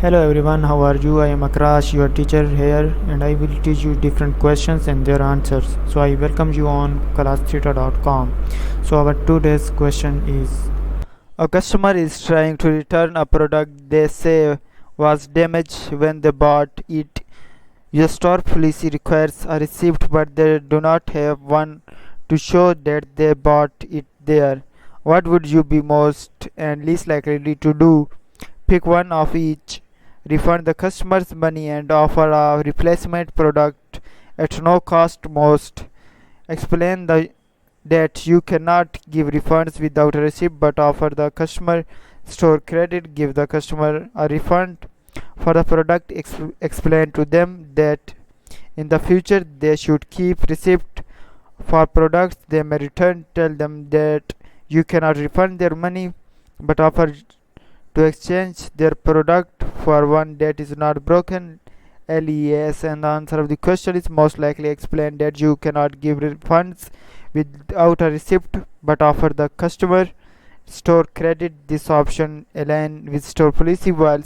Hello everyone, how are you? I am Akrash, your teacher here, and I will teach you different questions and their answers. So I welcome you on classtheta.com. So our today's question is: a customer is trying to return a product they say was damaged when they bought it. Your store policy requires a receipt, but they do not have one to show that they bought it there. What would you be most and least likely to do? Pick one of each. Refund the customer's money and offer a replacement product at no cost. Most explain that you cannot give refunds without a receipt but offer the customer store credit. Give the customer a refund for the product. Explain to them that in the future they should keep receipt for products they may return. Tell them that you cannot refund their money but offer to exchange their product for one that is not broken. LEAS, and the answer of the question is most likely explain that you cannot give refunds without a receipt but offer the customer store credit. This option aligns with store policy while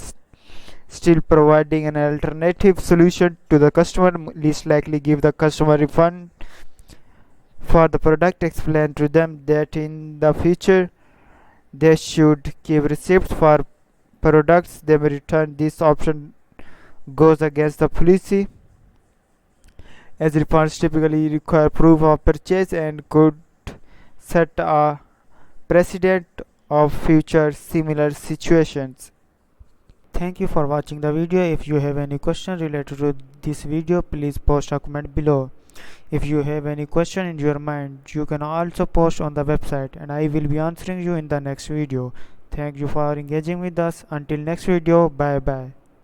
still providing an alternative solution to the customer. Least likely give the customer refund for the product. Explain to them that in the future they should give receipts for products they may return. This option goes against the policy as refunds typically require proof of purchase and could set a precedent of future similar situations. Thank you for watching the video. If you have any question related to this video, please post a comment below. If you have any question in your mind, you can also post on the website and I will be answering you in the next video. Thank you for engaging with us. Until next video, bye bye.